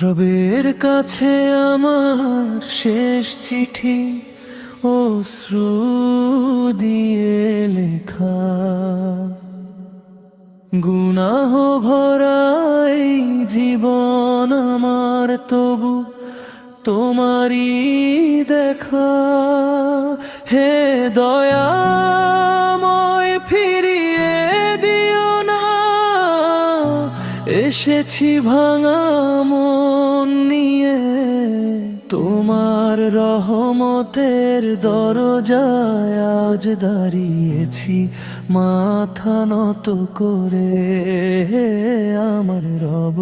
রবের কাছে আমার শেষ চিঠি অশ্রু দিয়ে লেখা, গুনাহ ভরাই জীবন আমার, তবু তোমারই দেখা। হে দয়াময় ফিরিয়ে দিও না, এসেছি ভাঙা মন নিয়ে, তোমার রহমতের দরজায় আজ দাঁড়িয়েছি মাথা নত করে। আমার রব,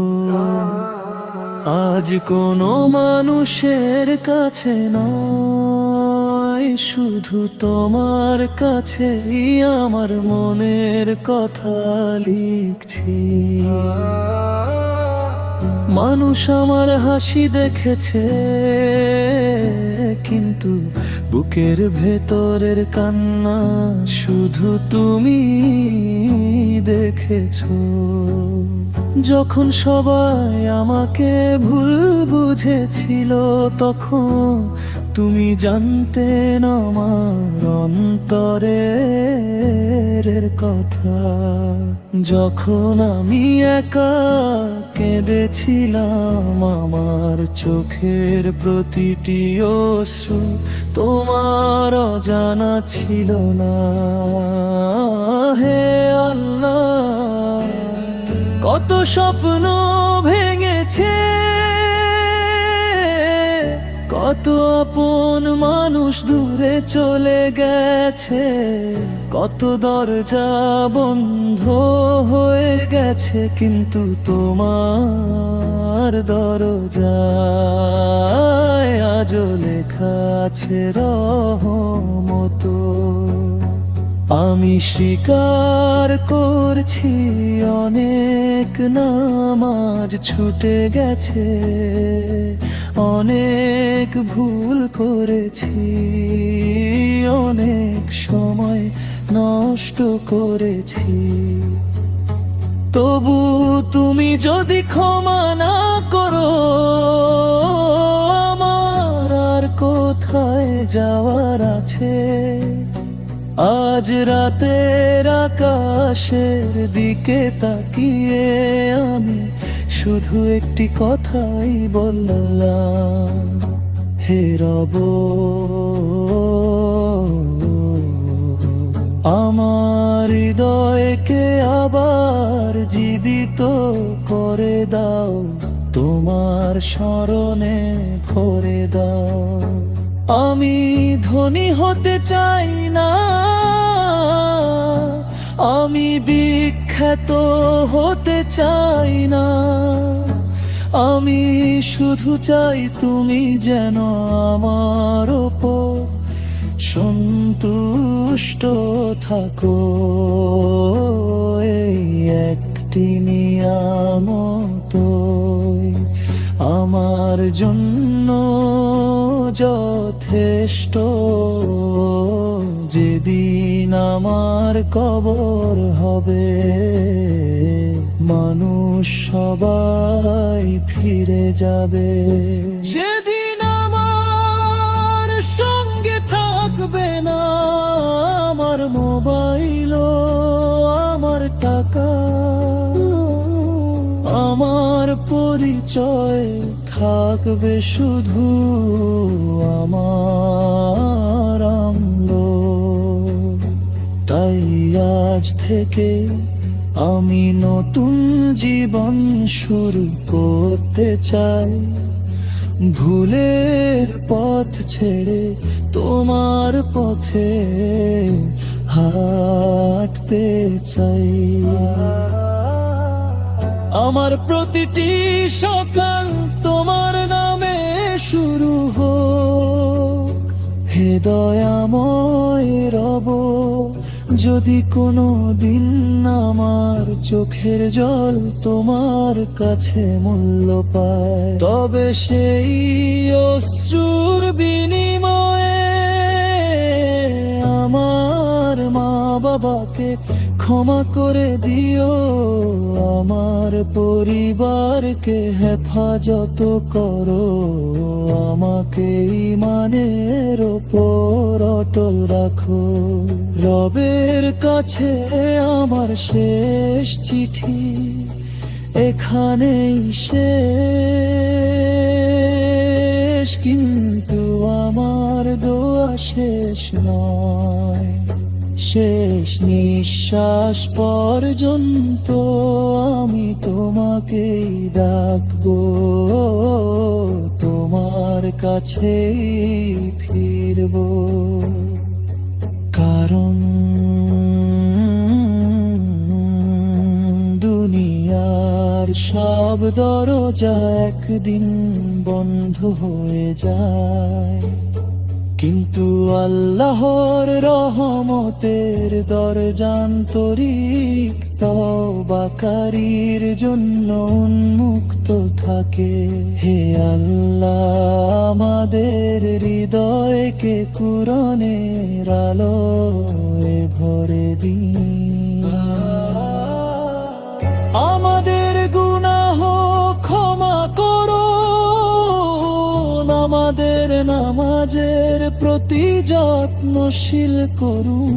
আজ কোনো মানুষের কাছে নয়, শুধু তোমার কাছেই আমার মনের কথা লিখছি। মানুষ আমার হাসি দেখেছে, কিন্তু বুকের ভেতরের কান্না শুধু তুমি দেখেছো। যখন সবাই আমাকে ভুল বুঝেছিল, তখন তুমি জানতেন আমার অন্তরের কথা। যখন আমি একা কেঁদেছিলাম, আমার চোখের প্রতিটি অশ্রু তোমার অজানা ছিল না। হে আল্লাহ, কত স্বপ্ন ভেঙেছে, কত আপন মানুষ দূরে চলে গেছে, কত দরজা বন্ধ হয়ে গেছে, কিন্তু তোমার দরজায় আজও লেখা আছে রহমত। আমি স্বীকার করছি, অনেক নামাজ ছুটে গেছে, অনেক ভুল করেছি, অনেক সময় নষ্ট করেছি। তবু তুমি যদি ক্ষমা না করো, আমার আর কোথায় যাওয়ার আছে? আজ রাতের আকাশের দিকে তাকিয়ে আমি শুধু একটি কথাই বললাম, হে রব, আমার হৃদয়কে আবার জীবিত করে দাও, তোমার স্মরণে ভরে দাও। আমি ধনী হতে চাই না, আমি বিখ্যাত হতে চাই না, আমি শুধু চাই তুমি যেন আমার উপর সন্তুষ্ট থাকো। এই একটি নিয়ামত আমার জন্য যথেষ্ট, যেদিন আমার কবর হবে, মানুষ সবাই ফিরে যাবে, সেদিন আমার সঙ্গে থাকবে না আমার মোবাইল, আমার টাকা, আমার পরিচয় থাকবে শুধু আমার আলো। তাই আজ থেকে আমি নতুন জীবন শুরু করতে চাই, ভুলের পথ ছেড়ে তোমার পথে হাঁটতে চাই। আমার প্রতিটি সকাল তোমার নামে শুরু হোক, হে দয়াময় রব। যদি কোনো দিন আমার চোখের জল তোমার কাছে মূল্য পায়, তবে সেই অশ্রুর বিনিময়ে বাবাকে ক্ষমা করে দিও, আমার পরিবারকে হেফাজত করো, আমাকে ঈমানের ওপর অটল রাখো। রবের কাছে আমার শেষ চিঠি এখানেই শেষ, কিন্তু আমার দোয়া শেষ নয়। শেষ নিঃশ্বাস পর্যন্ত আমি তোমাকেই ডাকবো, তোমার কাছেই ফিরবো। কারণ দুনিয়ার সব দরজা একদিন বন্ধ হয়ে যায়, কিন্তু আল্লাহর রহমতের দরজা আন্তরিক তওবাকারীর জন্য উন্মুক্ত থাকে। হে আল্লাহ, আমাদের হৃদয়কে কুরআনের আলোয় ভরে দিন, আমাদের গুনাহ ক্ষমা করো, আমাদের নামাজের প্রতি যত্নশীল করুন,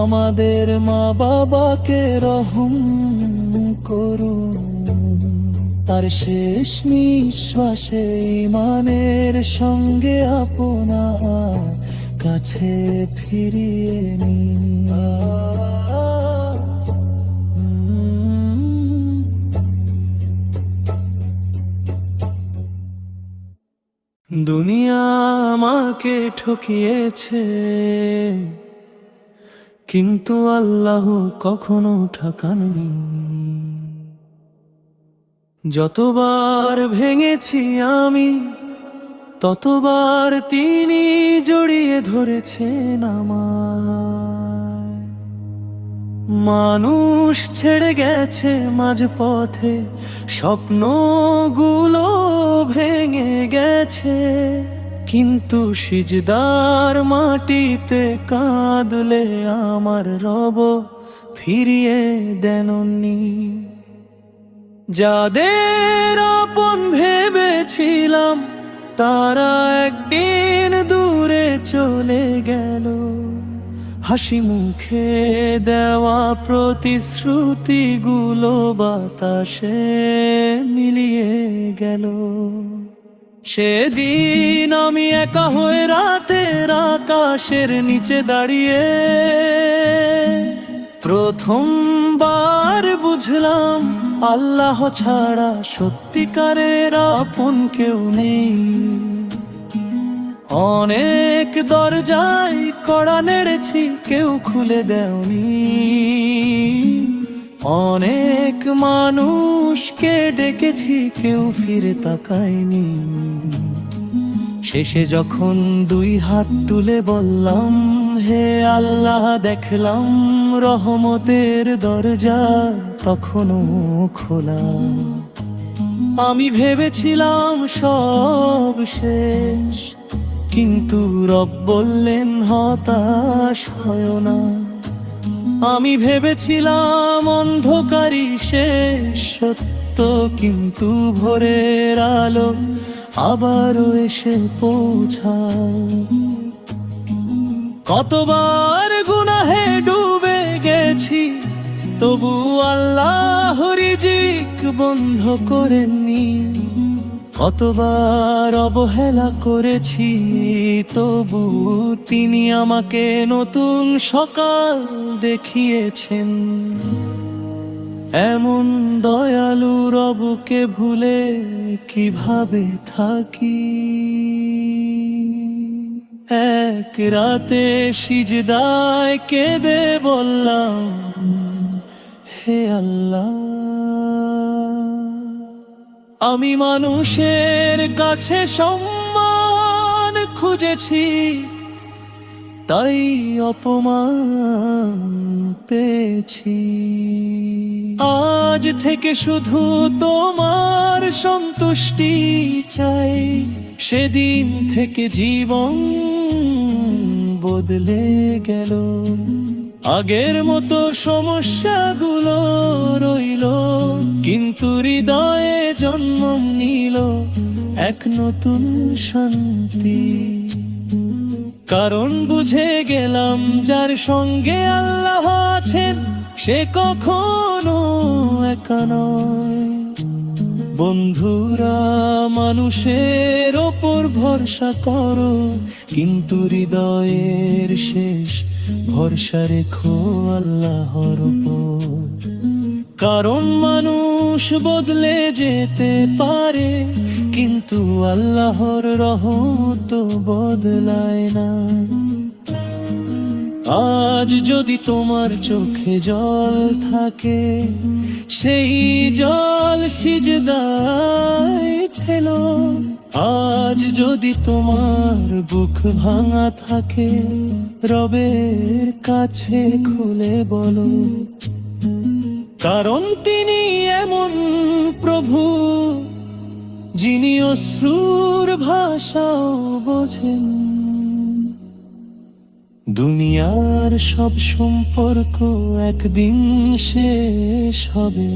আমাদের মা বাবাকে রহম করুন, তার শেষ নিঃশ্বাসে ঈমানের সঙ্গে আপনার কাছে ফিরিয়ে নিন। দুনিয়া আমাকে ঠকিয়েছে, কিন্তু আল্লাহ কখনো ঠকাননি। যতবার ভেঙেছি আমি, ততবার তিনি জড়িয়ে ধরেছেন আমায়। মানুষ ছেড়ে গেছে মাঝপথে, স্বপ্নগুলো ভেঙে গেছে, কিন্তু সিজদার মাটিতে কাঁদলে আমার রব ফিরিয়ে দেননি। যাদের আপন ভেবেছিলাম তারা একদিন দূরে চলে গেল, হাসি মুখে দেওয়া প্রতিশ্রুতিগুলো বাতাসে মিলিয়ে গেল। সেদিন আমি একা হয়ে রাতের আকাশের নিচে দাঁড়িয়ে প্রথমবার বুঝলাম আল্লাহ ছাড়া সত্যিকারের আপন কেউ নেই। অনেক দরজায় কড়া নেড়েছি, কেউ খুলে দেওনি, অনেক মানুষকে ডেকেছি, কেউ ফিরে তাকায়নি। শেষে যখন দুই হাত তুলে বললাম, হে আল্লাহ, দেখলাম রহমতের দরজা তখনও খোলা। আমি ভেবেছিলাম সব শেষ, কিন্তু রব বললেন হতাশ হয়ো না। আমি ভেবেছিলাম অন্ধকারই শেষ সত্য, কিন্তু ভোরের আলো আবারও এসে পৌঁছায়। কতবার গুনাহে ডুবে গেছি, তবু আল্লাহ রিজিক বন্ধ করেননি। কতবার অবহেলা করেছি, তবু তিনি আমাকে নতুন সকাল দেখিয়েছেন। এমন দয়ালু রবকে ভুলে কিভাবে থাকি? এক রাতে সিজদায় কেঁদে বললাম, হে আল্লাহ, আমি মানুষের কাছে সম্মান খুঁজেছি, তাই অপমান পেয়েছি। আজ থেকে শুধু তোমার সন্তুষ্টি চাই, সেদিন থেকে জীবন বদলে গেল। আগের মতো সমস্যাগুলো রইল, কিন্তু হৃদয়ে জন্ম নিল এক নতুন শান্তি। কারণ বুঝে গেলাম যার সঙ্গে আল্লাহ আছেন সে কখনো একা নয়। বন্ধুরা, মানুষের ওপর ভরসা করো, কিন্তু হৃদয়ের শেষ ভরসা রেখো আল্লাহর উপর। কারণ মানুষ বদলে যেতে পারে, কিন্তু আল্লাহর রহমত বদলায় না। আজ যদি তোমার চোখে জল থাকে, সেই জল সিজদায় ফেলো। আজ যদি তোমার বুক ভাঙা থাকে, রবের কাছে খুলে বলো। কারণ তিনি এমন প্রভু যিনি অশ্রুর ভাষাও বোঝেন। দুনিয়ার সব সম্পর্ক একদিন শেষ হবে,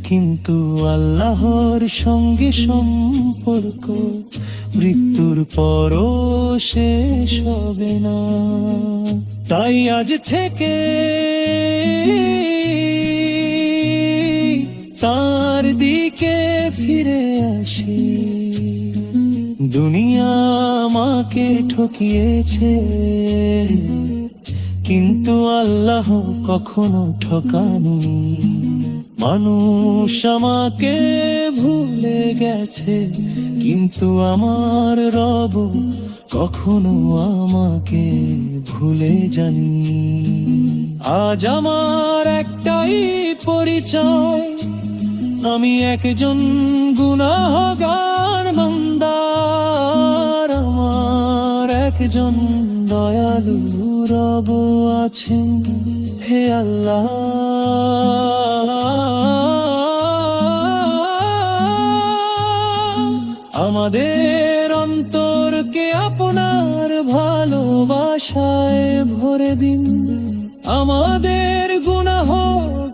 কিন্তু আল্লাহর সঙ্গে সম্পর্ক মৃত্যুর পরও শেষ হবে না। তাই আজ থেকে তার দিকে ফিরে আসি। দুনিয়া আমাকে ঠকিয়েছে, কিন্তু আল্লাহ কখনো ঠকানি। মানুষ আমাকে ভুলে গেছে, কিন্তু আমার রব কখনো আমাকে ভুলে যায়নি। আজ আমার একটাই পরিচয়, আমি একজন গুনাহগার বান্দা। আমার একজন দয়ালু রব আছেন, হে আল্লাহ। আমাদের অন্তরকে আপনার ভালোবাসায় ভরে দিন। আমাদের গুনাহ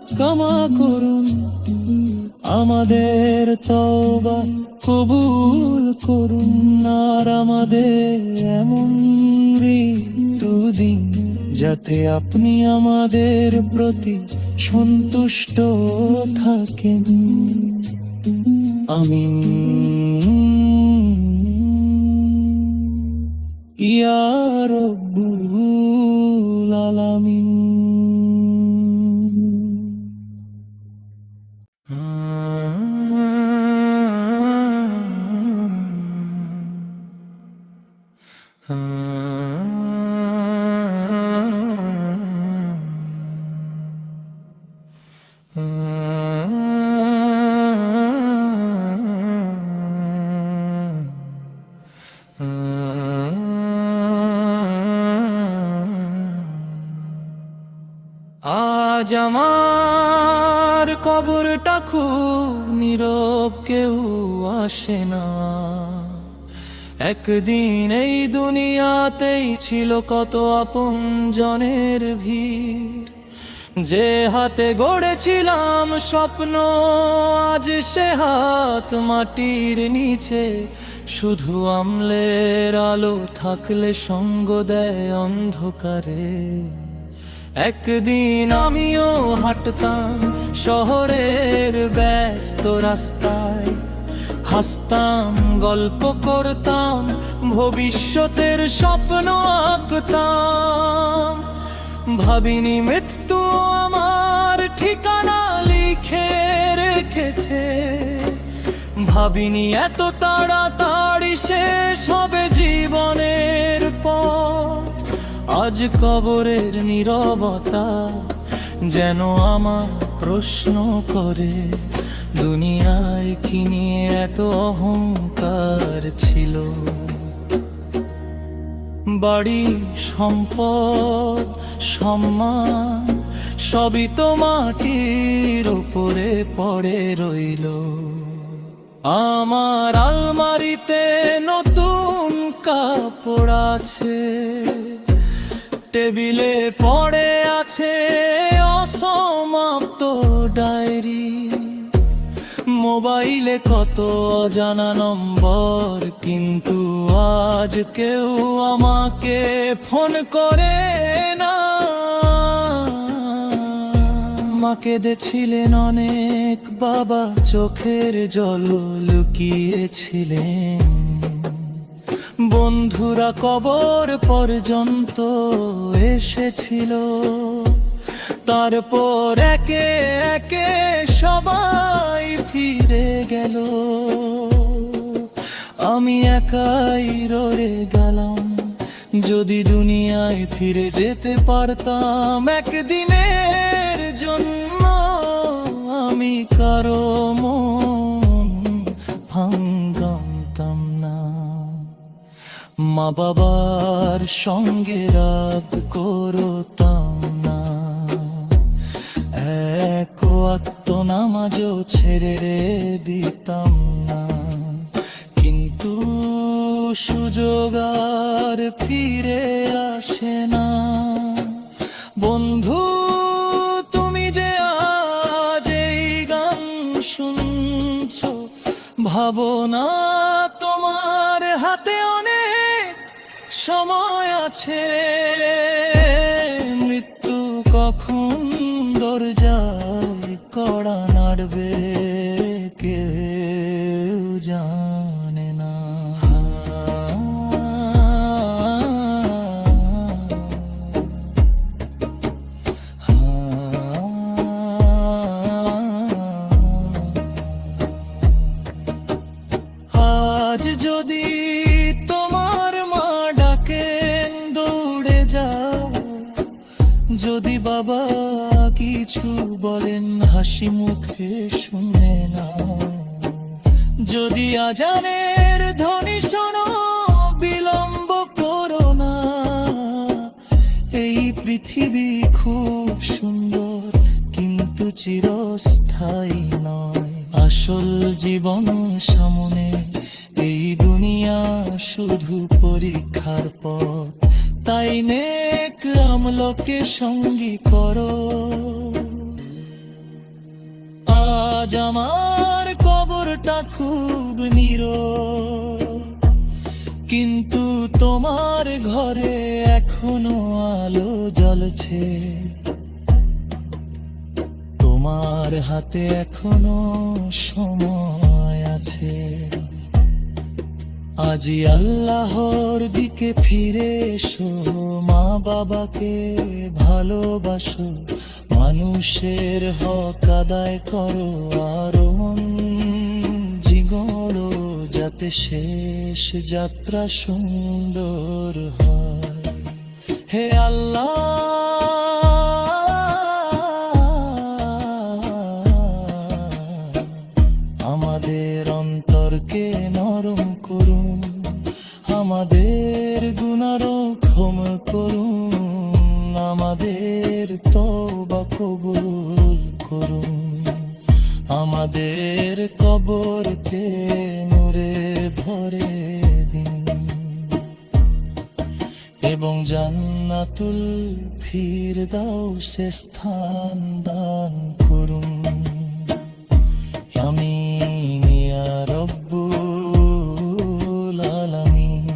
ক্ষমা করুন, আমাদের তওবা কবুল করুন। আর আমাদের এমন মৃত্যু দিন যাতে আপনি আমাদের প্রতি সন্তুষ্ট থাকেন। আমিন ইয়া রাব্বুল আলামিন। আজ আমার কবরটা খুব নীরব, কেউ আসে না। একদিন এই দুনিয়াতেই ছিল কত আপনজনের ভিড়, যে হাতে গড়েছিলাম স্বপ্ন আজ সে হাত মাটির নিচে। শুধু আমলের আলো থাকলে সঙ্গ দেয় অন্ধকারে। একদিন আমিও হাঁটতাম শহরের ব্যস্ত রাস্তায়, হাসতাম, গল্প করতাম, ভবিষ্যতের স্বপ্ন আঁকতাম। ভাবিনি মৃত্যু আমার ঠিকানা লিখে রেখেছে, ভাবিনি এত তাড়াতাড়ি শেষ হবে জীবনের পথ। আজ কবরের নীরবতা যেন আমার প্রশ্ন করে, দুনিয়ায় কি নিয়ে এত অহংকার ছিল। বাড়ি, সম্পদ, সম্মান সবই তো মাটির উপরে পড়ে রইল। আমার আলমারিতে নতুন কাপড় আছে, টেবিলে পড়ে আছে অসমাপ্ত ডায়েরি, মোবাইলে কত অজানা নম্বর, কিন্তু আজ কেউ আমাকে ফোন করে না। মা কেঁদেছিলেন অনেক, বাবা চোখের জল লুকিয়েছিলেন, বন্ধুরা কবর পর্যন্ত এসেছিল। তারপর একে একে সবাই ফিরে গেল, আমি একাই রয়ে গেলাম। যদি দুনিয়ায় ফিরে যেতে পারতাম একদিনের জন্য, আমি কারো মন ভাঙতাম না। মা বাবার সঙ্গে রাগ করতাম না, এক ওয়াক্ত নামাজও ছেড়ে দিতাম না। কিন্তু সুযোগ আর ফিরে আসে না। বন্ধু, তুমি যে আজ এই গান শুনছো, ভাবো না তোমার হাতে অনেক সময় আছে। মৃত্যু কখন দরজায় কড়া নাড়বে কেউ জানে না। আজ যদি তোমার মা ডাকেন দৌড়ে যাও, যদি বাবা কিছু বলেন হাসি মুখে শুনে নাও, যদি আজানের ধ্বনি শোনো বিলম্ব করো না। এই পৃথিবী খুব সুন্দর কিন্তু চিরস্থায়ী নয়, আসল জীবন সামনে। এই দুনিয়া শুধু পরীক্ষার পথ, তাই নেক আমলকে সঙ্গী করো। আজ আমার কবরটা খুব নীরব, কিন্তু তোমার ঘরে এখনো আলো জ্বলছে, তোমার হাতে এখনো সময় আছে। আজি আল্লাহর দিকে ফিরে এসো, মা বাবাকে ভালোবাসো, মানুষের হক আদায় করো, আরো মন জিগড়ো, যাতে শেষ যাত্রা সুন্দর হয়। হে আল্লাহ, আমাদের অন্তরকে নরম করুন, আমাদের গুনাহও ক্ষমা করুন, আমাদের তওবা কবুল করুন, আমাদের কবরকে নূরে ভরে দিন এবং জান্নাতুল ফিরদাউসে স্থান দান করুন। আমিন ইয়া রব্বুল আলামিন।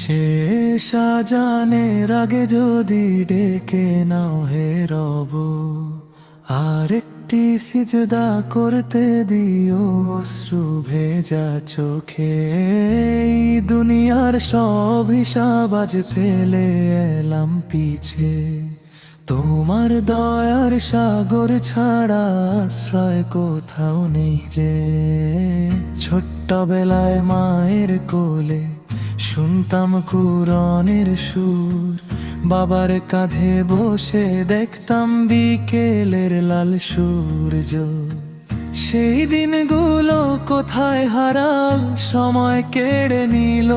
শেষ আজানের আগে যদি ডেকে নাও হে রব, আরেকটি সিজদা করতে দিও অশ্রু ভেজা চোখে। এই দুনিয়ার সব হিসাব আজ ফেলে এলাম পিছে, তোমার দয়ার সাগর ছাড়া আশ্রয় কোথাও নেই যে। ছোট্টবেলায় মায়ের কোলে শুনতাম কুরআনের সুর, বাবার কাঁধে বসে দেখতাম বিকেলের লাল সূর্য। সেই দিনগুলো কোথায় হারাল, সময় কেড়ে নিল।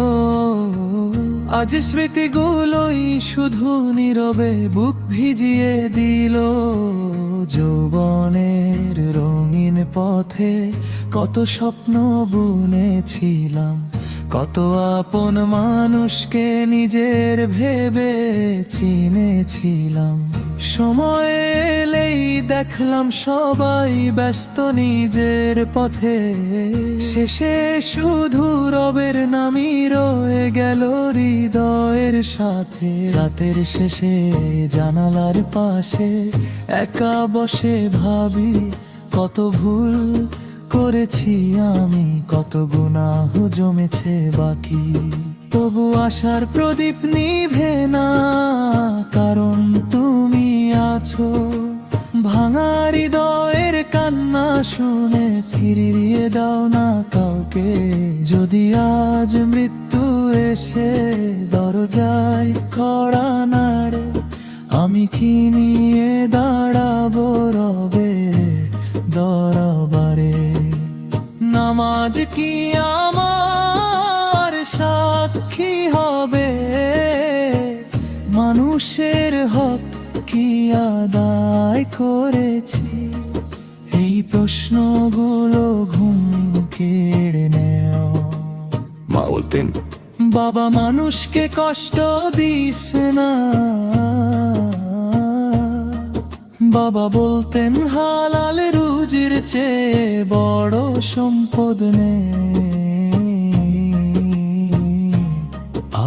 আজ স্মৃতিগুলোই শুধু নীরবে বুক ভিজিয়ে দিল। যৌবনের রঙিন পথে কত স্বপ্ন বুনেছিলাম, কত আপন মানুষকে নিজের ভেবে চিনেছিলাম। সময় এলেই দেখলাম সবাই ব্যস্ত নিজের পথে, শেষে শুধু রবের নামই রয়ে গেল হৃদয়ের সাথে। রাতের শেষে জানালার পাশে একা বসে ভাবি, কত ভুল করেছি আমি, কত গুনাহ জমেছে বাকি। তবু আশার প্রদীপ নিভে না, কারণ তুমি আছো। ভাঙা হৃদয়ের কান্না শুনে ফিরিয়ে দাও না কাউকে। যদি আজ মৃত্যু এসে দরজায় কড়া নাড়ে, আমি কি নিয়ে দাঁড়াবো রবে দরবারে? নামাজ কি আমার সাক্ষী হবে? মানুষের হক কি আদায় করেছি? এই প্রশ্নগুলো ঘুম কেড়ে নেও। মা বলতেন, বাবা মানুষকে কষ্ট দিস না। বাবা বলতেন, হালাল রুজির চেয়ে বড় সম্পদ নেই।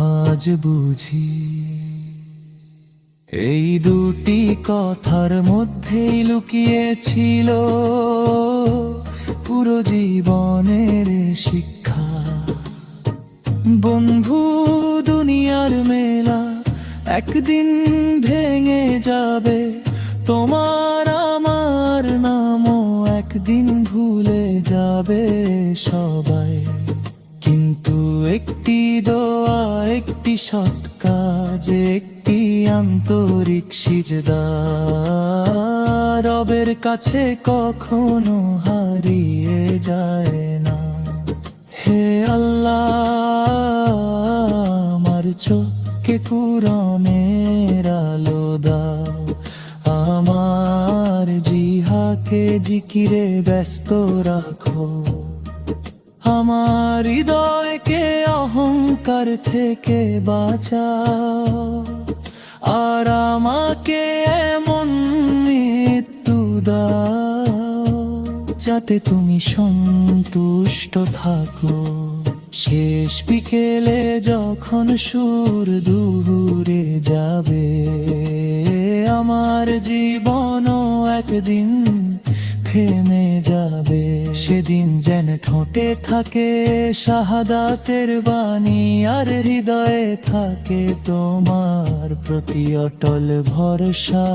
আজ বুঝি এই দুটি কথার মধ্যেই লুকিয়েছিল পুরো জীবনের শিক্ষা। বন্ধু, দুনিয়ার মেলা একদিন ভেঙে যাবে, তোমার আমার নামও একদিন ভুলে যাবে সবাই। কিন্তু একটি দোয়া, একটি সৎ কাজ, একটি আন্তরিক সিজদা রবের কাছে কখনো হারিয়ে যায় না। হে আল্লাহ, আমার চোখে কুরআনের আলো দাও, আমার জিহাকে জিকিরে ব্যস্ত রাখো, আমার হৃদয়কে অহংকার থেকে বাঁচাও, আর আমাকে এমন মৃত্যু দাও যাতে তুমি সন্তুষ্ট থাকো। শেষ বিকেলে যখন সুর দূরে যাবে, আমার জীবনও একদিন থেমে যাবে। সেদিন যেন ঠোঁটে থাকে শাহাদাতের বাণী, আর হৃদয়ে থাকে তোমার প্রতি অটল ভরসা।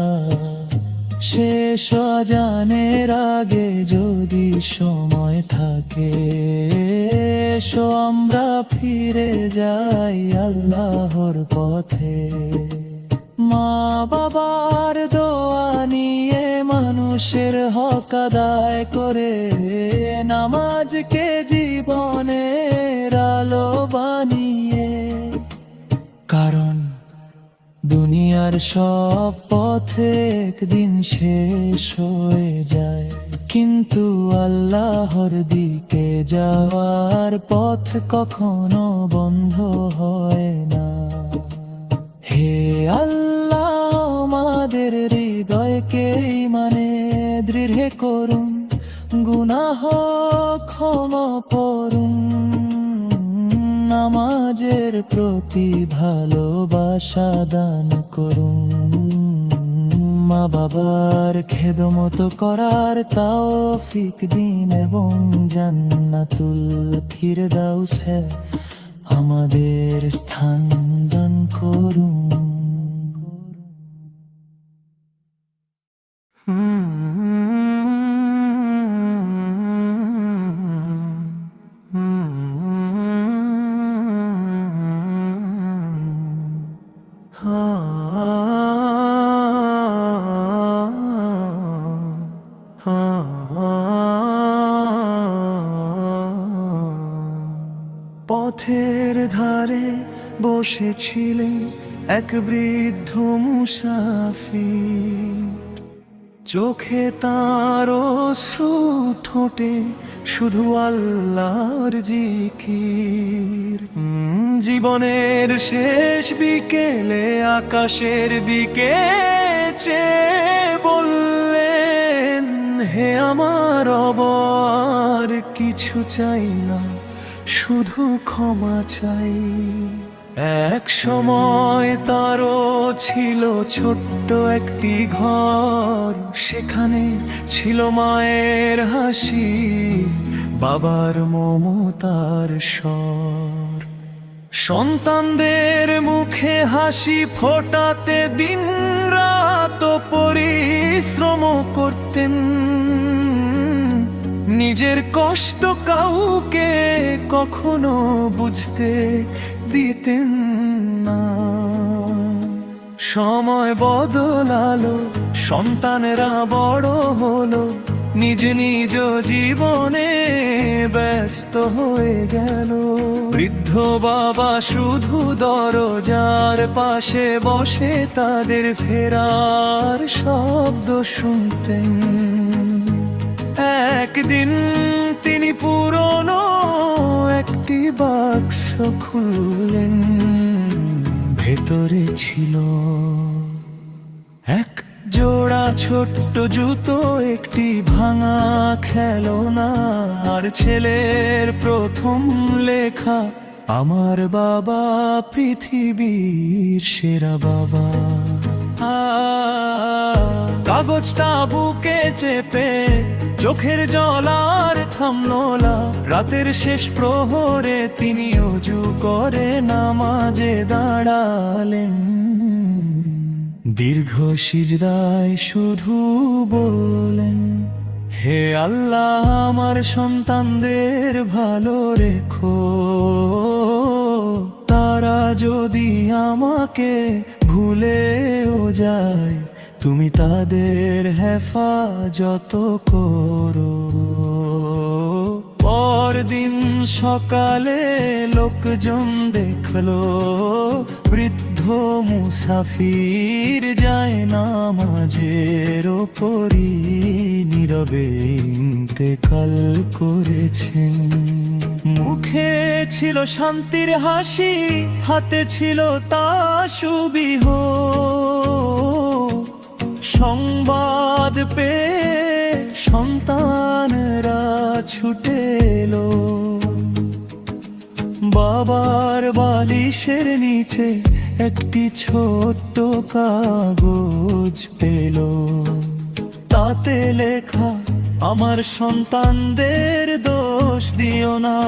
শেষ আজানের আগে যদি সময় থাকে, এসো আমরা ফিরে যাই আল্লাহর পথে। মা বাবার দোয়া নিয়ে মানুষের হক আদায় করে, নামাজকে জীবনের আলো বানিয়ে। কারণ দুনিয়ার সব পথে একদিন শেষ হয়ে যায়, কিন্তু আল্লাহর দিকে যাওয়ার পথ কখনো বন্ধ হয় না। হে আল্লাহ, আমাদের হৃদয়কে মানে দৃঢ় করুন, গুনাহ ক্ষমা করুন, নামাজের প্রতি ভালোবাসা দান করুন। মা বাবার খেদমত করার তৌফিক দিন, এবং জান্নাতুল ফিরদাউসে আমাদের স্থান দান করুন। পথ পথের ধারে বসেছিলেন এক বৃদ্ধ মুসাফির। চোখে তার অশ্রু, ঠোঁটে শুধু আল্লাহর জিকির। জীবনের শেষ বিকেলে আকাশের দিকে চেয়ে বললেন, হে আমার রব, আর কিছু চাই না, শুধু ক্ষমা চাই। এক সময় তারও ছিল ছোট্ট একটি ঘর, সেখানে ছিল মায়ের হাসি, বাবার মমতার স্বর। সন্তানদের মুখে হাসি ফোটাতে দিন রাত পরিশ্রম করতেন। নিজের কষ্ট কাউকে কখনো বুঝতে দিতেন না। সময় বদলালো, সন্তানেরা বড় হলো, নিজ নিজ জীবনে ব্যস্ত হয়ে গেল। বৃদ্ধ বাবা শুধু দরজার পাশে বসে তাদের ফেরার শব্দ শুনতেন। একদিন তিনি পুরনো একটি বাক্স খুললেন। ভেতরে ছিল এক জোড়া ছোট্ট জুতো, একটি ভাঙা খেলনা, আর ছেলের প্রথম লেখা, আমার বাবা পৃথিবীর সেরা বাবা। কাগজটা বুকে চেপে চোখের জল আর থামলো না। রাতের শেষ প্রহরে তিনি অজু করে নামাজে দাঁড়ালেন। দীর্ঘ সিজদায় শুধু বললেন, হে আল্লাহ, আমার সন্তানদের ভালো রেখো। তারা যদি আমাকে ভুলেও যায়, তুমি তাদের হেফাজত করো। পরদিন সকালে লোকজন দেখলো বৃদ্ধ মুসাফির যায় নামাজের ওপরই নীরবে ইন্তেকাল করেছেন। মুখে ছিল শান্তির হাসি, হাতে ছিল তাসবিহ। সংবাদ পেয়ে সন্তানরা ছুটে এলো। বাবার বালিশের নিচে একটি ছোট্ট কাগজ পেল। তাতে লেখা, আমার সন্তানদের দোষ দিও না,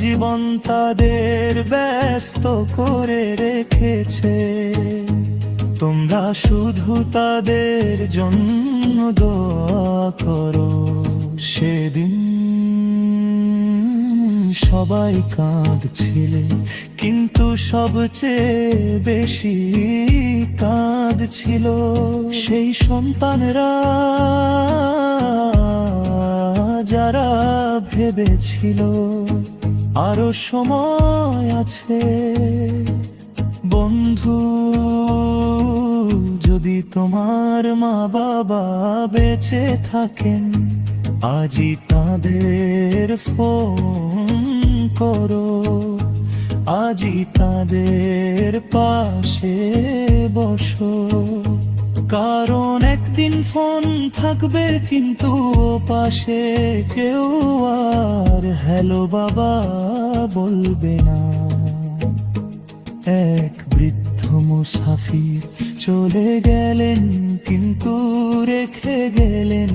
জীবন তাদের ব্যস্ত করে রেখেছে। তোমরা শুধু তাদের জন্য দোয়া করো। সেদিন সবাই কাঁদছিলে, কিন্তু সবচেয়ে বেশি কাঁদছিল সেই সন্তানরা, যারা ভেবেছিল আরো সময় আছে। বন্ধু, যদি তোমার মা বাবা বেঁচে থাকেন, আজই তাদের ফোন করো, আজই তাদের পাশে বসো। কারণ একদিন ফোন থাকবে, কিন্তু পাশে কেউ আর হ্যালো বাবা বলবে না। এক বৃদ্ধ মুসাফির চলে গেলেন, কিন্তু রেখে গেলেন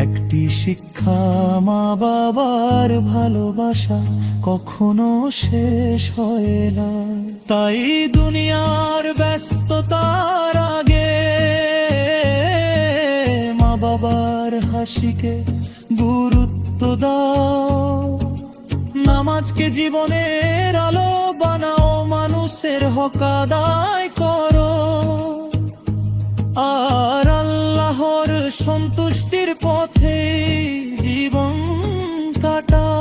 একটি শিক্ষা, মা বাবার ভালোবাসা কখনো শেষ হয় না। তাই দুনিয়ার ব্যস্ততার আগে মা বাবার হাসিকে গুরুত্ব দাও। নামাজকে জীবনের আলো বানাও, মানুষের হক আদায় করো, আর আল্লাহর সন্তুষ্টির পথে জীবন কাটাও।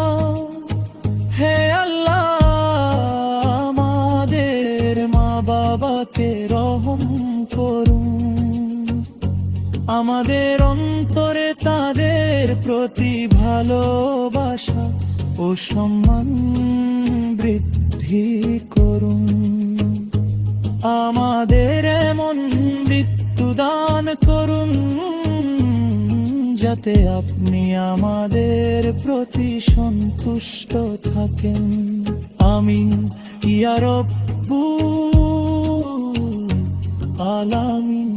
আমাদের অন্তরে তাদের প্রতি ভালোবাসা ও সম্মান বৃদ্ধি করুন। আমাদের এমন মৃত্যু দান করুন যাতে আপনি আমাদের প্রতি সন্তুষ্ট থাকেন। আমিন ইয়া রব্বুল আলামিন।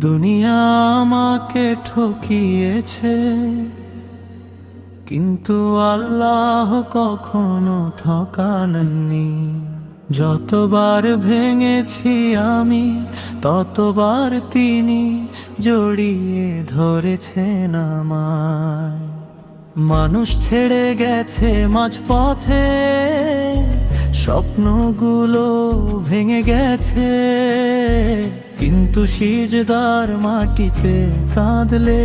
দুনিয়া আমাকে ঠকিয়েছে, কিন্তু আল্লাহ কখনো ঠকাননি। যতবার ভেঙেছি আমি, ততবার তিনি জড়িয়ে ধরেছেন আমায়। মানুষ ছেড়ে গেছে মাঝপথে, স্বপ্নগুলো ভেঙে গেছে, কিন্তু সিজদার মাটিতে কাঁদলে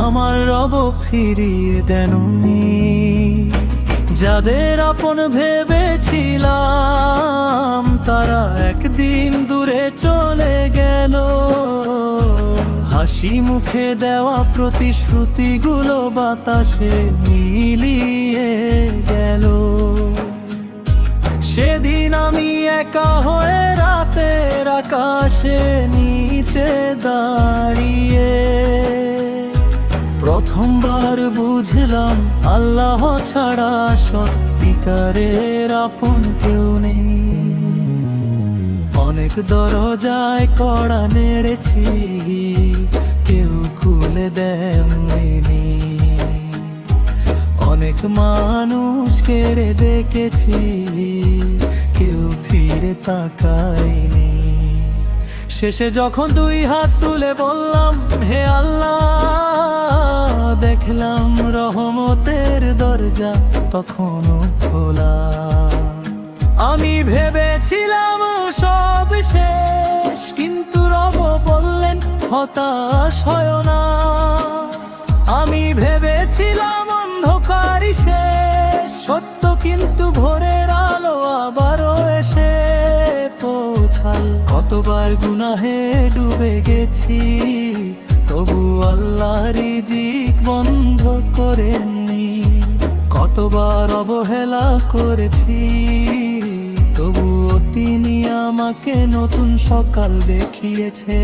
আমার রব ফিরিয়ে দেননি। যাদের আপন ভেবেছিলাম তারা একদিন দূরে চলে গেল। হাসি মুখে দেওয়া প্রতিশ্রুতিগুলো বাতাসে মিলিয়ে গেল। সেদিন আমি একা হয়ে রাতের আকাশে নিচে দাঁড়িয়ে প্রথমবার বুঝলাম আল্লাহ ছাড়া সত্যিকারের আপন কেউ নেই। অনেক দরজায় কড়া নেড়েছি, কেউ খুলে দেয়নি। অনেক মানুষ কেড়ে দেখেছি, কেউ ফিরে তাকায়নি। শেষে যখন দুই হাত তুলে বললাম হে আল্লাহ, দেখলাম রহমতের দরজা তখনও খোলা। আমি ভেবেছিলাম সব শেষ, কিন্তু রব বললেন হতাশ হয় না। আমি ভেবেছিলাম অন্ধকারই শেষ, সত্য কিন্তু ভোরের আলো আবারও এসে পৌঁছাল। কতবার গুনাহে ডুবে গেছি, তবু আল্লাহ রিজিক বন্ধ করেননি। কতবার অবহেলা করেছি, তবুও তিনি আমাকে নতুন সকাল দেখিয়েছে।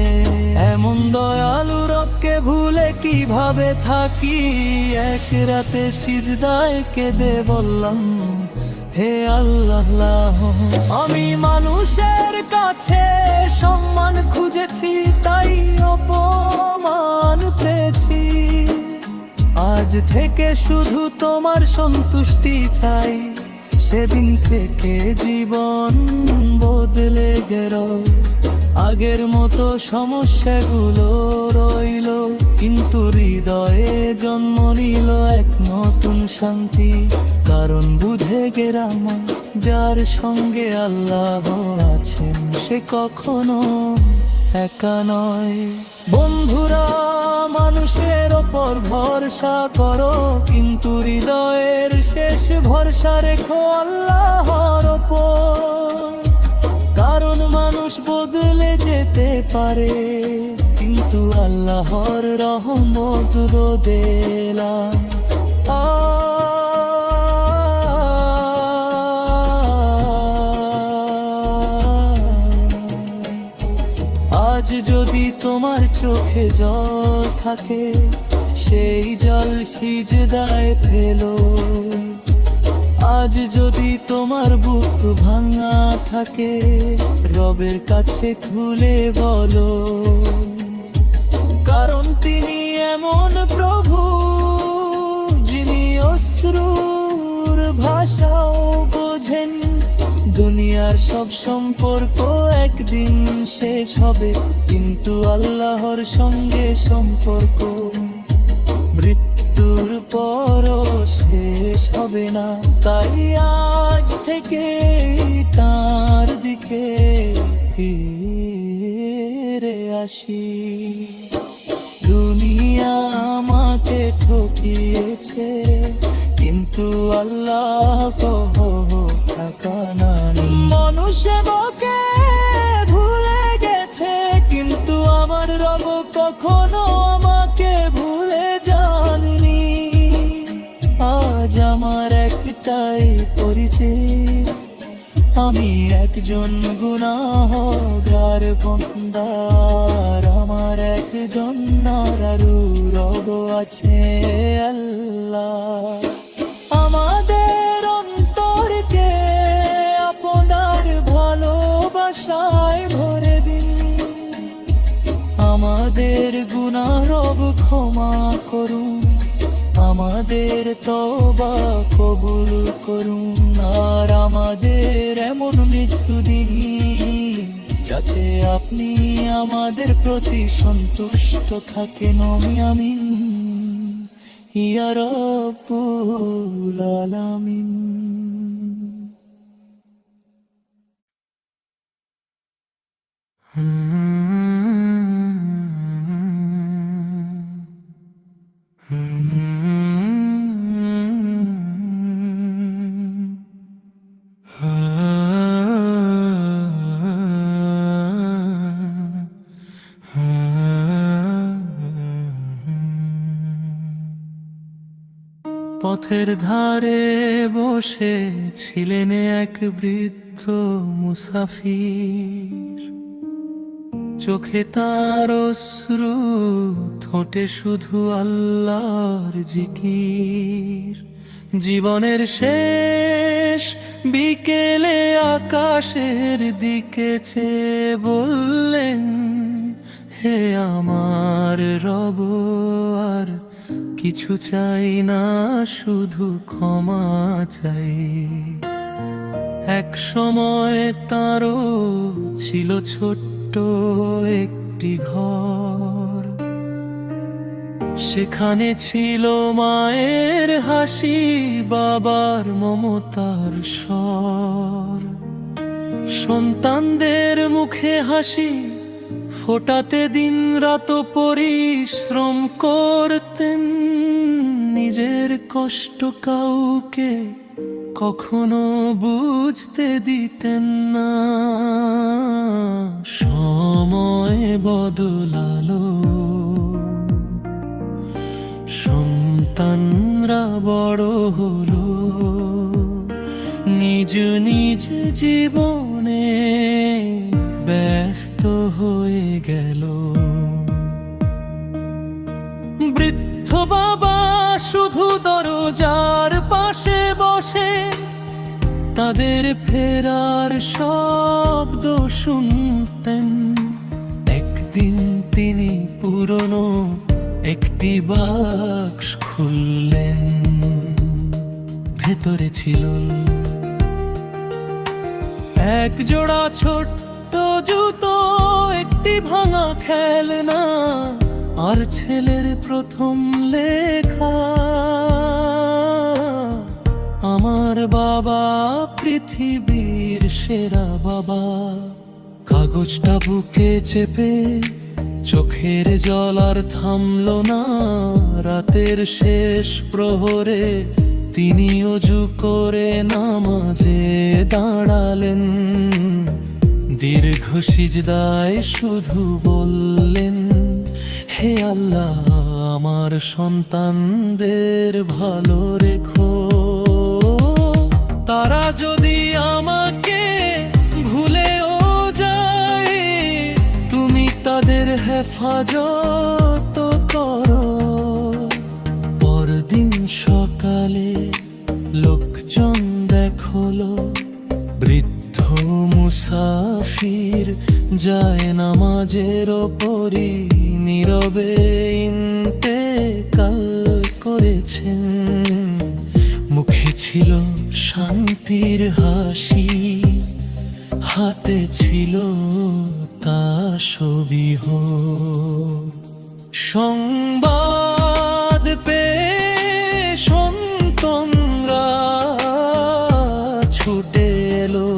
এমন দয়ালু রবকে ভুলে কিভাবে থাকি? এক রাতে সিজদায় কেঁদে বললাম হে আল্লাহ, আমি মানুষের কাছে সম্মান খুঁজেছি, তাই অপমান পেয়েছি। আজ থেকে শুধু তোমার সন্তুষ্টি চাই। সেদিন থেকে জীবন বদলে গেল। আগের মতো সমস্যাগুলো রইল, কিন্তু হৃদয়ে জন্ম নিল এক নতুন শান্তি। কারণ বুঝে গেলাম যার সঙ্গে আল্লাহ আছেন সে কখনো একা নয়। বন্ধুরা, মানুষের ওপর ভরসা করো, কিন্তু হৃদয়ের শেষ ভরসা রেখো আল্লাহর ওপর। কারণ মানুষ বদলে যেতে পারে, কিন্তু আল্লাহর রহমত বদলা। আজ যদি তোমার চোখে জল থাকে, সেই জল সিজদায় ফেলো। আজ যদি তোমার বুক ভাঙা থাকে, রবের কাছে খুলে বলো। কারণ তিনি এমন প্রভু, যিনি অশ্রুর ভাষাও বোঝেন, দুনিয়ার সব সম্পর্ক একদিন শেষ হবে, কিন্তু আল্লাহর সঙ্গে সম্পর্ক মৃত্যুর পরও শেষ হবে না। তাই আজ থেকে তার দিকে ফিরে আসি। দুনিয়া আমাকে ঠকিয়েছে, কিন্তু আল্লাহ ঠিকানা নেই। মানুষকে ভুলে গেছে, কিন্তু আমার রব কখনো আমাকে ভুলে যাননি। আজ আমার একটাই পরিচয়, আমি একজন গুনাহগার বান্দার। আমার একজন নারারু রব আছে আল্লাহ। আমাদের অন্তরকে আপনার ভালোবাসায় ভরে দিন। আমাদের গুনাহ রব ক্ষমা করুন, আমাদের তওবা কবুল করুন। আর আমাদের এমন মৃত্যু দিন যাতে আপনি আমাদের প্রতি সন্তুষ্ট থাকেন। আমিন ইয়া রাব্বুল আলামিন। পথের ধারে বসে ছিলেন এক বৃদ্ধ মুসাফির। চোখে তার অশ্রু, ঠোঁটে শুধু আল্লাহর জিকির। জীবনের শেষ বিকেলে আকাশের দিকে চেয়ে বললেন, হে আমার রব, আর কিছু চাই না, শুধু ক্ষমা চাই। এক সময় তারও ছিল ছোট্ট একটি ঘর, সেখানে ছিল মায়ের হাসি, বাবার মমতার স্বর। সন্তানদের মুখে হাসি ফোটাতে দিন রাত পরিশ্রম করতেন। নিজের কষ্ট কাউকে কখনো বুঝতে দিতেন না। সময় বদলালো, সন্তানরা বড় হলো, নিজ নিজ জীবনে ব্যস্ত হয়ে গেল। বৃদ্ধ বাবা শুধু দরজার পাশে বসে তাদের ফেরার শব্দ শুনতেন। একদিন তিনি পুরনো একটি বাক্স খুললেন, ভেতরে ছিল এক জোড়া ছোট্ট জুতো, একটি ভাঙা খেলনা, আর ছেলের প্রথম লেখা, আমার বাবা পৃথিবীর সেরা বাবা। কাগজটা বুকে চেপে চোখের জল আর থামলো না। রাতের শেষ প্রহরে তিনি অজু করে নামাজে দাঁড়ালেন। দীর্ঘ সিজদায় শুধু বললেন, হে আল্লাহ, আমার সন্তানদের ভালো রেখো। তারা যদি আমাকে ভুলেও যায়, তুমি তাদের হেফাজত করো। পরদিন সকালে লোকজন দেখলো বৃদ্ধ মুসাফির যায় নামাজের ওপরই নীরবে ইন্তেকাল করেছেন। মুখে ছিল শান্তির হাসি, হাতে ছিল তা সবিহ সংবাদ পেয়ে সন্তানরা ছুটে এলো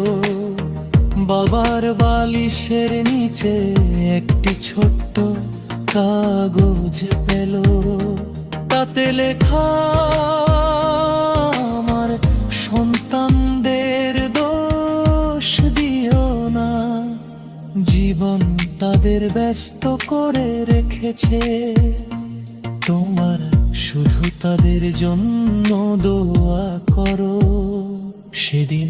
বাবার বালিশের নিচে একটি ছোট্ট কাগজ পেল তাতে লেখা আমার সন্তানদের দোষ দিও না জীবন তাদের ব্যস্ত করে রেখেছে তোমার শুধু তাদের জন্য দোয়া করো সেদিন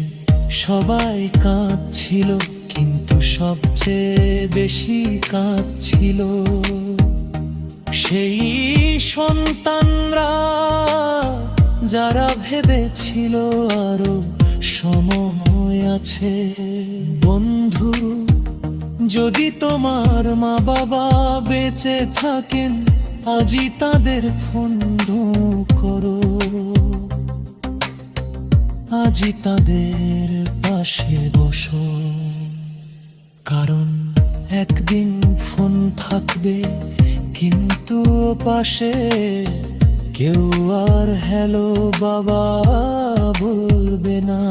সবাই কাঁদছিল কিন্তু সবচেয়ে বেশি কাঁদছিল সেই সন্তানরা যারা ভেবেছিল আরো সময় আছে বন্ধু যদি তোমার মা বাবা বেঁচে থাকেন আজই তাদের ফোন করো আজই তাদের পাশে বসো কারণ একদিন ফোন থাকবে কিন্তু পাশে কেউ আর হ্যালো বাবা বলবে না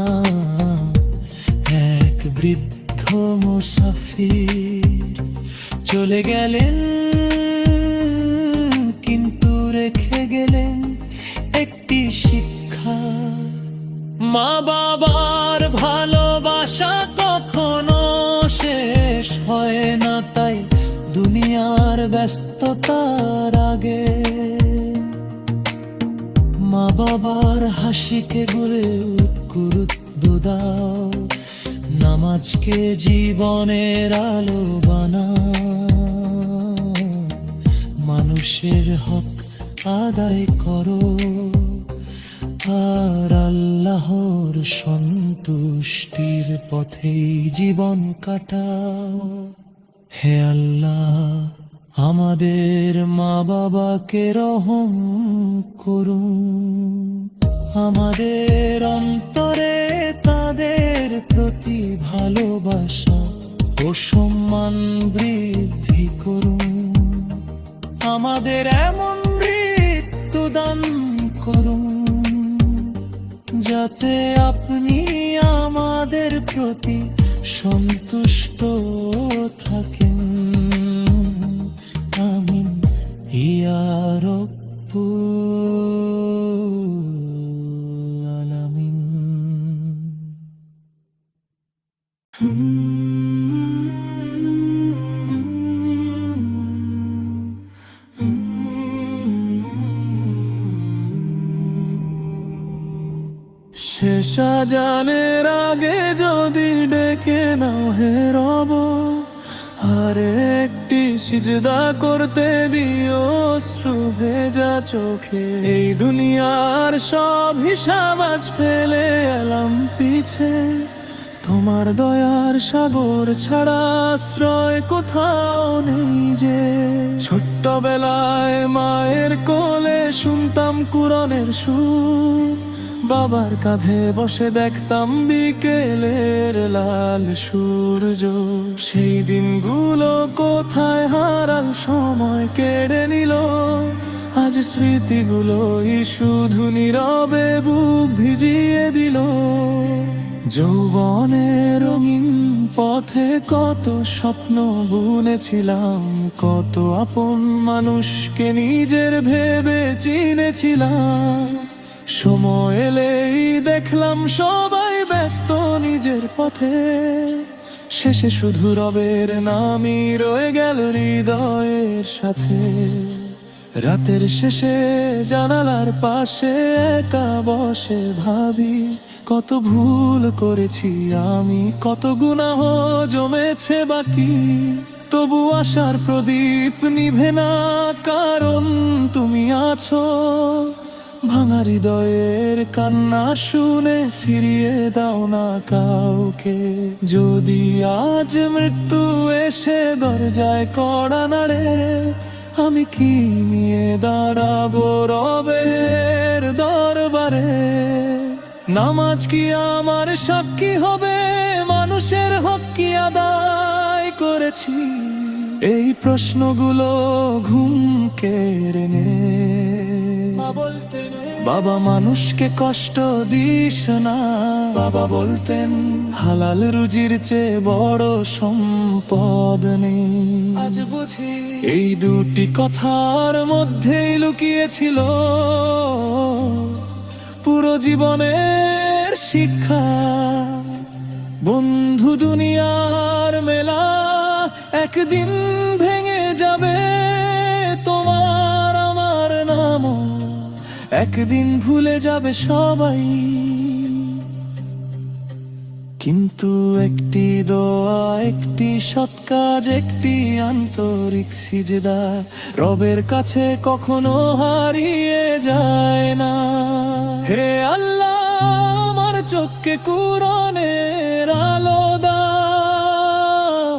এক বৃদ্ধ মুসাফির চলে গেলেন কিন্তু রেখে গেলেন একটি শিক্ষা মা বাবার ভালোবাসা কখনো শেষ হয় না তাই দুনিয়ার ব্যস্ততার আগে মা বাবার হাসিকে গড়ে গুরুত্ব দাও নামাজকে জীবনের আলো বানাও মানুষের হক আদায় করো আর আল্লাহর সন্তুষ্টির পথেই জীবন কাটাও হে আল্লাহ আমাদের মা বাবাকে রহম করুন আমাদের অন্তরে তাদের প্রতি ভালোবাসা ও সম্মান বৃদ্ধি করুন আমাদের এমন মৃত্যু দান করুন যাতে আপনি আমাদের প্রতি সন্তুষ্ট থাকেন আমিন ইয়া রব্বুল আলামিন শেষ আজানের আগে যদি ডেকে নাও হে রব আর একটি সিজদা করতে দিও অশ্রু ভেজা চোখে এই দুনিয়ার সব হিসাব আজ ফেলে এলাম পিছে তোমার দয়ার সাগর ছাড়া আশ্রয় কোথাও নেই যে ছোট্টবেলায় মায়ের কোলে শুনতাম কুরআনের সুর বাবার কাঁধে বসে দেখতাম বিকেলের লাল সূর্য সেই দিনগুলো কোথায় হারাল সময় কেড়ে নিল আজ স্মৃতিগুলোই শুধু নীরবে বুক ভিজিয়ে দিল যৌবনের রঙিন পথে কত স্বপ্ন বুনেছিলাম কত আপন মানুষকে নিজের ভেবে চিনেছিলাম সময় এলেই দেখলাম সবাই ব্যস্ত নিজের পথে শেষে শুধু রবের নামই রয়ে গেল হৃদয়ের সাথে রাতের শেষে জানালার পাশে একা বসে ভাবি কত ভুল করেছি আমি কত গুনাহ জমেছে বাকি তবু আশার প্রদীপ নিভে না কারণ তুমি আছো ভাঙা হৃদয়ের কান্না শুনে ফিরিয়ে দাও না কাউকে যদি আজ মৃত্যু এসে দরজায় কড়া নাড়ে আমি কি নিয়ে দাঁড়াবো রবের দরবারে নামাজ কি আমার সাক্ষী হবে মানুষ মানুষের হক কি আদায় করেছি? এই প্রশ্নগুলো ঘুম কেড়ে নেয়। বাবা মানুষকে কষ্ট দিস না, বাবা বলতেন হালাল রুজির চেয়ে বড় সম্পদ নেই। আজ বুঝি এই দুটি কথার মধ্যেই লুকিয়েছিল পুরো জীবনের শিক্ষা। বন্ধু, দুনিয়ার মেলা একদিন ভেঙে যাবে, তোমার আমার নামও একদিন ভুলে যাবে সবাই। কিন্তু একটি দোয়া, একটি সৎ কাজ, একটি আন্তরিক সিজদা রবের কাছে কখনো হারিয়ে যায় না। হে আল্লাহ, আমার চোখকে কুরআনের আলো দাও,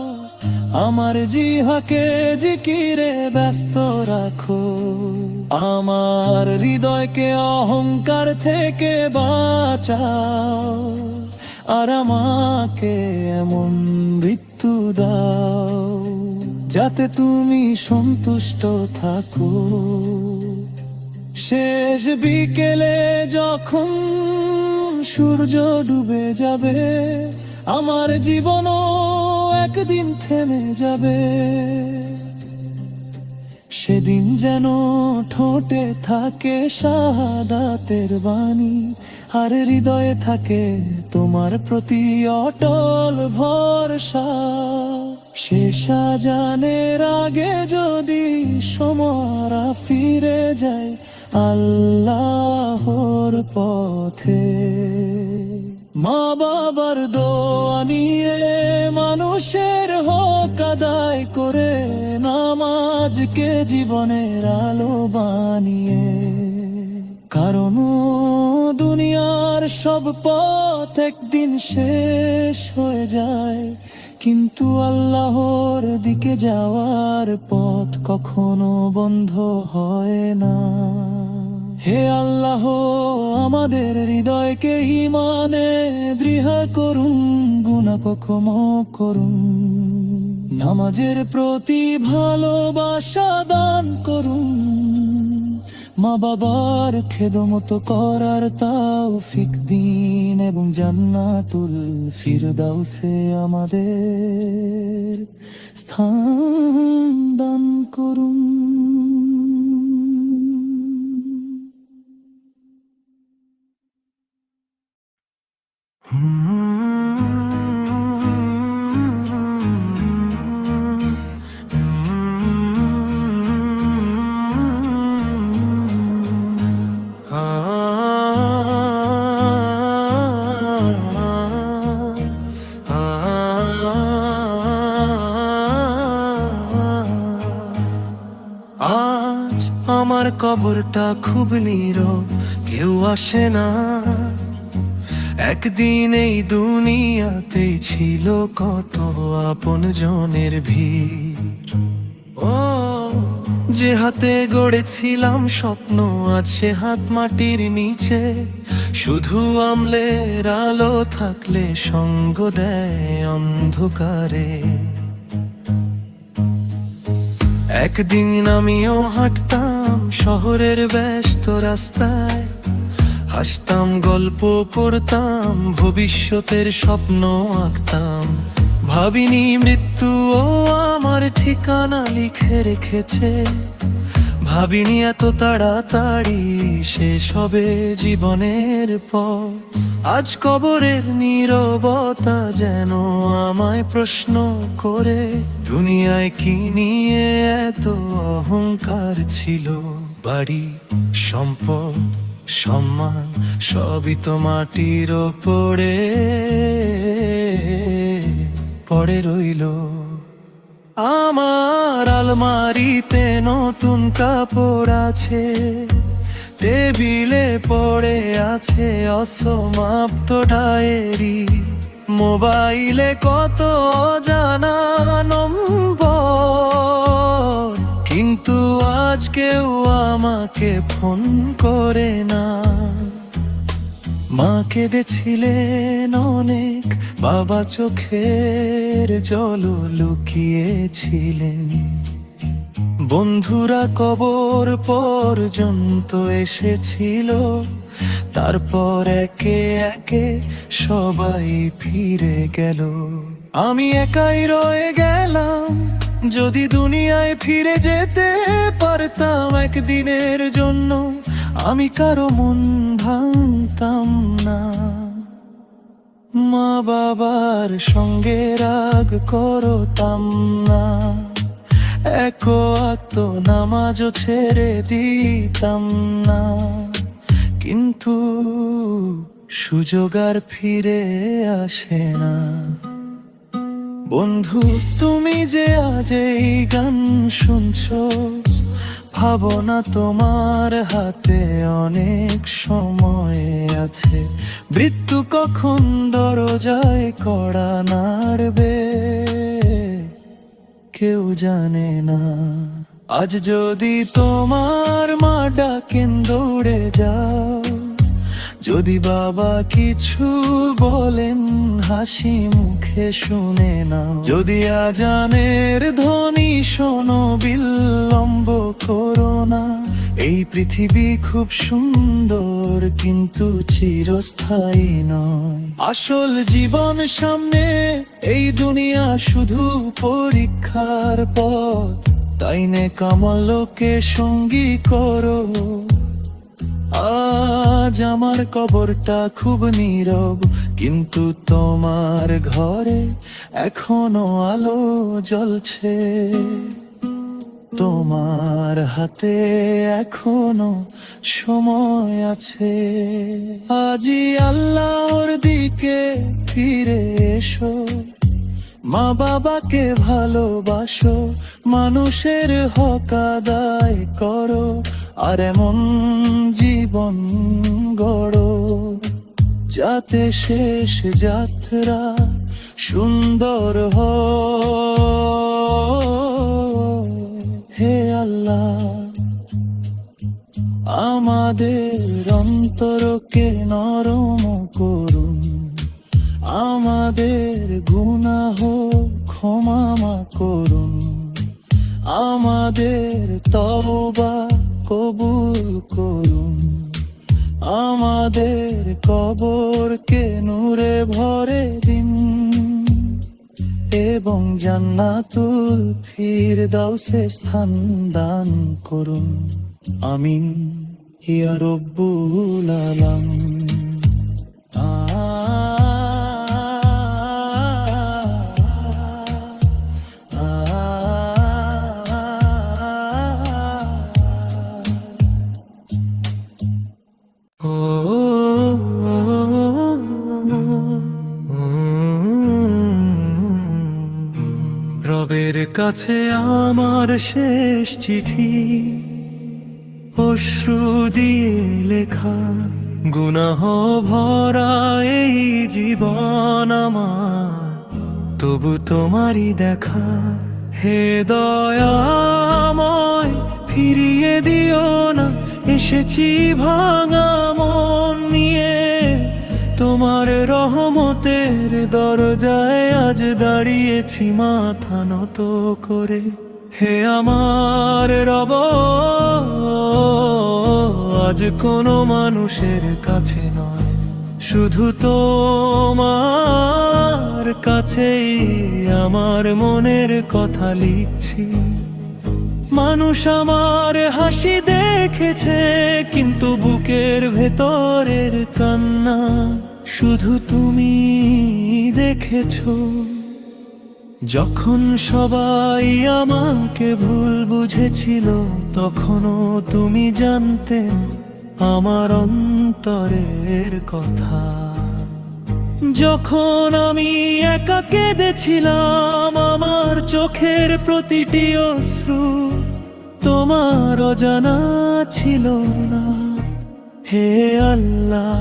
আমার জিহ্বাকে জিকিরে ব্যস্ত রাখো, আমার হৃদয়কে অহংকার থেকে বাঁচাও, আর আমাকে এমন মৃত্যু দাও যাতে তুমি সন্তুষ্ট থাকো। শেষ বিকেলে যখন সূর্য ডুবে যাবে, আমার জীবনও একদিন থেমে যাবে। সেদিন যেন ঠোঁটে থাকে শাহাদাতের বাণী, আর হৃদয়ে থাকে তোমার প্রতি অটল ভরসা। শেষ আজানের আগে যদি সময়রা ফিরে যায় আল্লাহর পথে, মা বাবার দোয়া নিয়ে মানুষের হক আদায় করে, নামাজকে জীবনের আলো বানিয়ে। কারণ দুনিয়ার সব পথ একদিন শেষ হয়ে যায়, কিন্তু আল্লাহর দিকে যাওয়ার পথ কখনো বন্ধ হয় না। হে আল্লাহ, আমাদের হৃদয়কে ঈমানে দৃঢ় করুন, গুনাহ ক্ষমা করুন, নামাজের প্রতি ভালোবাসা দান করুন, মা বাবার খেদমত করার তৌফিক দিন, এবং জান্নাতুল ফিরদাউসে আমাদের স্থান দান করুন। আজ আমার কবরটা খুব নীরব, কেউ আসে না। একদিন এই দুনিয়াতেই ছিল কত আপন জনের ভিড়। ও যে হাতে গড়েছিলাম স্বপ্ন, আছে হাত মাটির নিচে। শুধু আমলের আলো থাকলে সঙ্গ দেয় অন্ধকারে। একদিন আমিও হাঁটতাম শহরের ব্যস্ত রাস্তায়, হাসতাম, গল্প করতাম, ভবিষ্যতের স্বপ্ন আঁকতাম। ভাবিনি মৃত্যু ও আমার ঠিকানা লিখে রেখেছে, ভাবিনি এত তাড়াতাড়ি শেষ হবে জীবনের পথ। আজ কবরের নীরবতা যেন আমায় প্রশ্ন করে, দুনিয়ায় কি নিয়ে এত অহংকার ছিল? বাড়ি, সম্পদ, সম্মান সবই তো মাটির ওপরে পড়ে রইল। আমার আলমারিতে নতুন কাপড় আছে, টেবিলে পড়ে আছে অসমাপ্ত ডায়েরি, মোবাইলে কত অজানা নম্বর, কিন্তু আজ কেউ আমাকে ফোন করে না। মা কেঁদেছিলেন অনেক, বাবা চোখের জল লুকিয়েছিলেন। বন্ধুরা কবর পর্যন্ত এসেছিল, তারপর একে একে সবাই ফিরে গেল। আমি একাই রয়ে গেলাম, যদি দুনিয়ায় ফিরে যেতে পারতাম একদিনের জন্য, আমি কারো মন ভাঙতাম না। মা বাবার সঙ্গে রাগ করতাম না, এক ওয়াক্ত নামাজও ছেড়ে দিতাম না। কিন্তু সুযোগ আর ফিরে আসে না। বন্ধু, তুমি যে আজ এই গান শুনছো, ভাবো না তোমার হাতে অনেক সময় আছে। মৃত্যু কখন দরজায় কড়া নাড়বে কেউ জানে না। আজ যদি তোমার মা ডাকেন দৌড়ে যাও, যদি বাবা কিছু বলেন হাসি মুখে শুনে নাও। যদি আজানের ধ্বনি শোনো, বিলম্ব করো না। এই পৃথিবী খুব সুন্দর কিন্তু চিরস্থায়ী নয়। আসল জীবন সামনে, এই দুনিয়া শুধু পরীক্ষার পথ। তাই নে কামলকে সঙ্গী করো। আজ আমার কবরটা খুব নীরব, কিন্তু তোমার ঘরে এখনো আলো জ্বলছে। তোমার হাতে এখনো সময় আছে। আজই আল্লাহর দিকে ফিরে এসো, মা বাবাকে ভালোবাসো, মানুষের হক আদায় করো, আর এমন জীবন গড়ো যাতে শেষ যাত্রা সুন্দর হয়। হে আল্লাহ, আমাদের অন্তরকে নরম করুন, আমাদের গুনাহ ক্ষমা করুন, আমাদের তওবা কবুল করুন, আমাদের কবরকে নূরে ভরে দিন, এবং জান্নাতুল ফিরদাউসে স্থান দান করুন। আমিন ইয়া রব্বুল আলামিন। রবের কাছে আমার শেষ চিঠি, অশ্রু দিয়ে লেখা, গুনাহ ভরা এই জীবন আমার, তবু তোমারই দেখা। হে দয়াময়, ফিরিয়ে দিও না, এসেছি ভাঙা মন নিয়ে, তোমার রহমতের দরজায় আজ দাঁড়িয়েছি মাথা নত করে। হে আমার রব, আজ কোনো মানুষের কাছে নয়, শুধু তোমার কাছেই আমার মনের কথা লিখছি। মানুষ আমার হাসি দেখেছে, কিন্তু বুকের ভেতরের কান্না শুধু তুমি দেখেছো। যখন সবাই আমাকে ভুল বুঝেছিল, তখনও তুমি জানতে আমার অন্তরের কথা। যখন আমি একা কেঁদেছিলাম, আমার চোখের প্রতিটি অশ্রু তোমার অজানা ছিল না। হে আল্লাহ,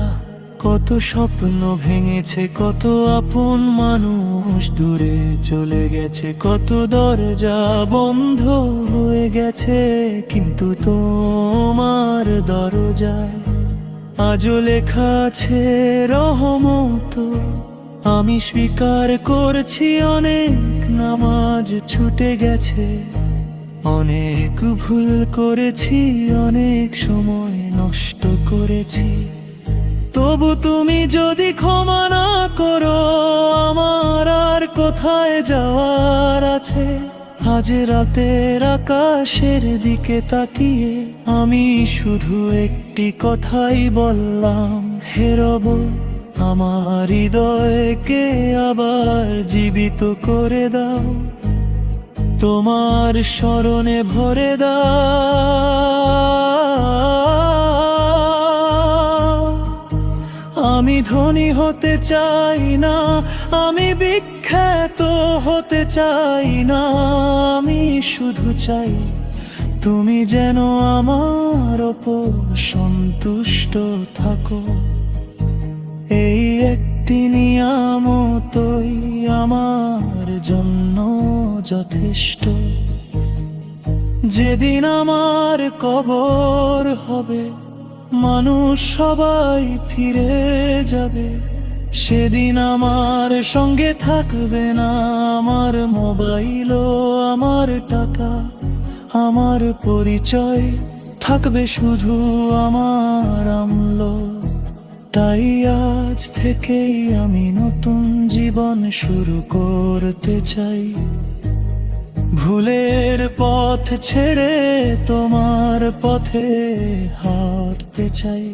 কত স্বপ্ন ভেঙেছে, কত আপন মানুষ দূরে চলে গেছে, কত দরজা বন্ধ হয়ে গেছে, কিন্তু তোমার দরজায় আজও লেখা আছে রহমত। আমি স্বীকার করছি অনেক নামাজ ছুটে গেছে, অনেক ভুল করেছি, অনেক সময় নষ্ট করেছি। তবু তুমি যদি ক্ষমা না করো, আমার আর কোথায় যাওয়ার আছে? আজ রাতের আকাশের দিকে তাকিয়ে আমি শুধু একটি কথাই বললাম, হে রব, আমার হৃদয়কে আবার জীবিত করে দাও, তোমার স্মরণে ভরে দাও। আমি ধনী হতে চাই না, আমি বিখ্যাত হতে চাই না, আমি শুধু চাই তুমি যেন আমার ওপর সন্তুষ্ট থাকো। এই একটি নিয়ামতই আমার জন্য যথেষ্ট। যেদিন আমার কবর হবে, মানুষ সবাই ফিরে যাবে, সেদিন আমার সঙ্গে থাকবে না আমার মোবাইল ও আমার টাকা, আমার পরিচয় থাকবে শুধু আমার আমল। তাই আজ থেকেই আমি নতুন জীবন শুরু করতে চাই, ভুলের পথ ছেড়ে তোমার পথে হাঁটতে চাই।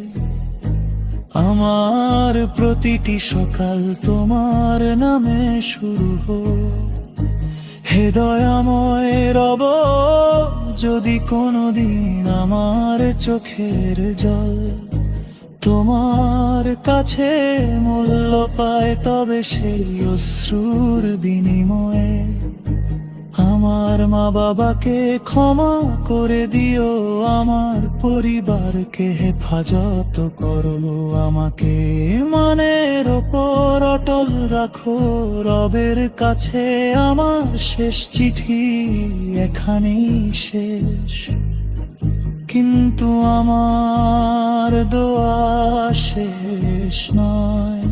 আমার প্রতিটি সকাল তোমার নামে শুরু হোক। হে দয়াময় রব, যদি কোনোদিন আমার চোখের জল তোমার কাছে মূল্য পায়, তবে সেই অশ্রুর বিনিময়ে আমার মা বাবাকে ক্ষমা করে দিও, আমার পরিবারকে হেফাজত করো, আমাকে মানের ওপর অটল রাখো। রবের কাছে আমার শেষ চিঠি এখানেই শেষ, কিন্তু আমার দোয়া শেষ নয়।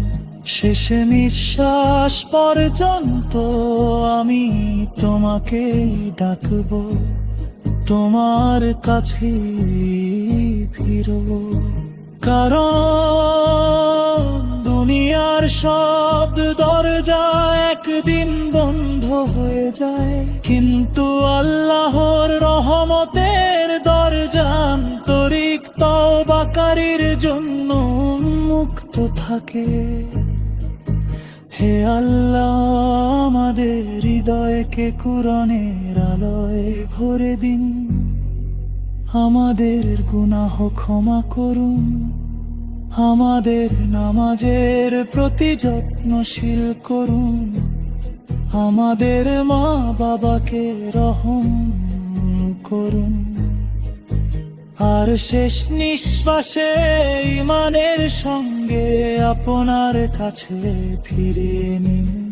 শেষ নিঃশ্বাস পর্যন্ত আমি তোমাকে ডাকব, তোমার কাছে ফিরব। কারণ দুনিয়ার সব দরজা একদিন বন্ধ হয়ে যায়, কিন্তু আল্লাহর রহমতের দরজা আন্তরিক তওবাকারীর জন্য মুক্ত থাকে। হে আল্লাহ, আমাদের হৃদয়কে কুরআনের আলোয় ভরে দিন, আমাদের গুনাহ ক্ষমা করুন, আমাদের নামাজের প্রতি যত্নশীল করুন, আমাদের মা বাবাকে রহম করুন, আর শেষ নিঃশ্বাসে ঈমানের সঙ্গে আপনার কাছে ফিরে নিন।